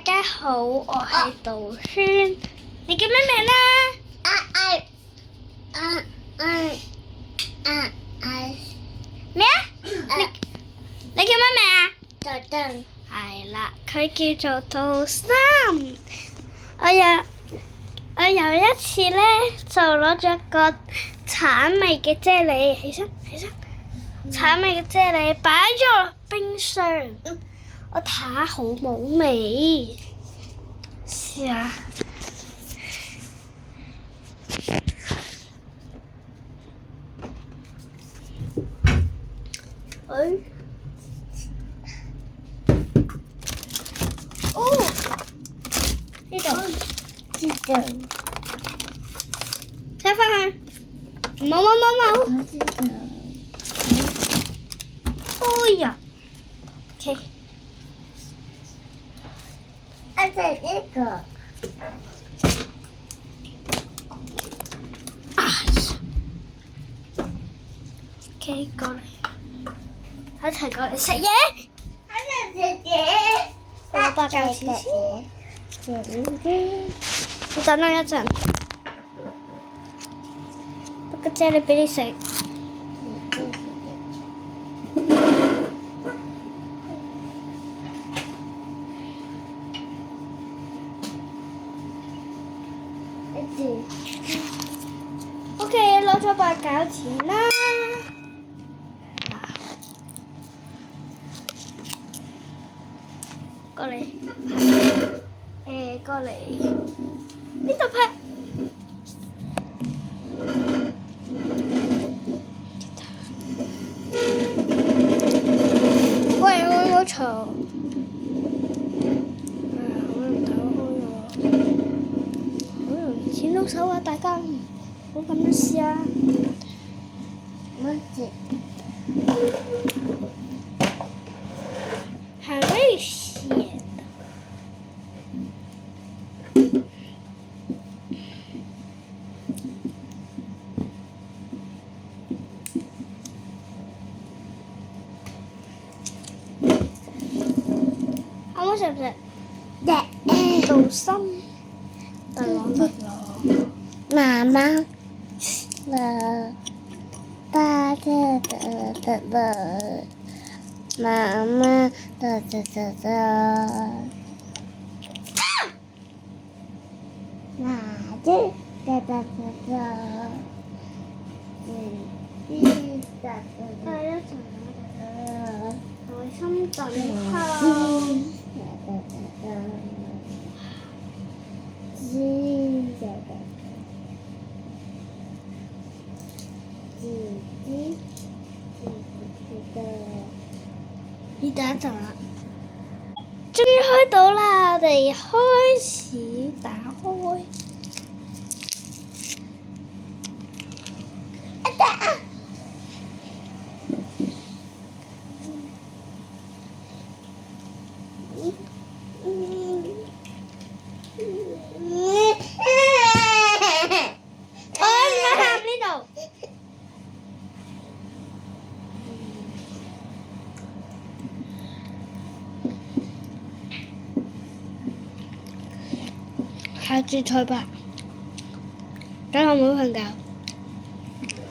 家好，我係杜軒。你叫咩名啊？咩啊？你叫咩名啊？豆豆。係啦，佢叫做杜森。我有一次咧，就攞咗個橙味嘅啫喱，起身，橙味嘅啫喱擺咗落冰箱。我睇下好冇味，試下。哦，呢度，知道。睇翻去，冇。我知道。哎呀 ，OK。而且呢個。OK，過嚟，一齊過嚟食嘢。我把膠紙先。你等我一陣，不過啫喱俾你食。OK， 攞咗把膠紙啦。過嚟，過嚟，呢度拍。喂，我好嘈。好難打開喎，好容易剪到手啊！大家唔好咁樣試啊！很危險的。可唔可以食唔食？杜森。得咯。媽媽。媽媽。心等候。你等一陣啦，終於開到啦！我哋開始打開。下次再拍，等我妹瞓覺，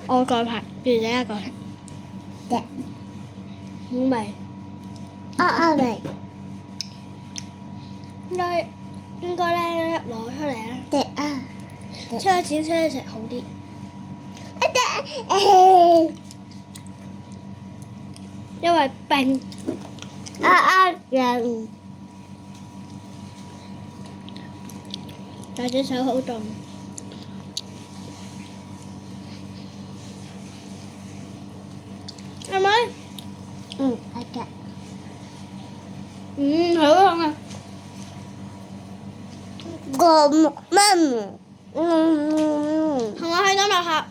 我再拍，住你一個嚟。好味。味。應該咧攞出嚟啦。出咗剪出嚟食好啲。因為冰。人。但隻手好凍。係咪？係嘅。好香啊！個乜？同我喺咁落下。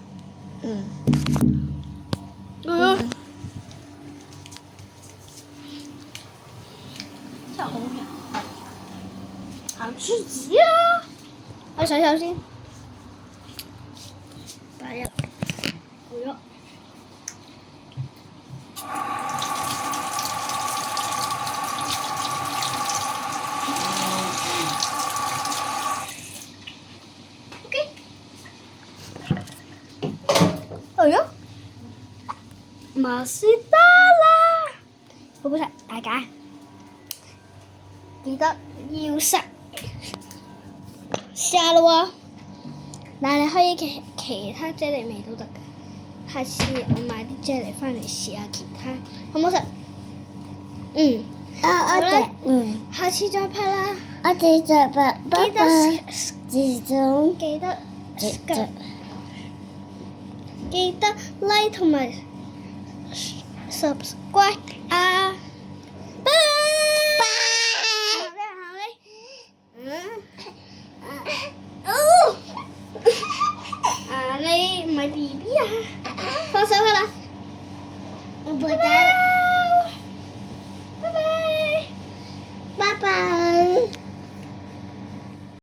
真係好味。好刺激啊！我洗手先。擺入。好咗。馬斯達啦，好唔好食？大家記得要食試下咯喎，但係你可以其他啫喱味都得㗎。下次我買啲啫喱翻嚟試下其他，好唔好食？好啦，下次再拍啦。我哋就拜拜，自從記得 like 同埋 subscribe 啊！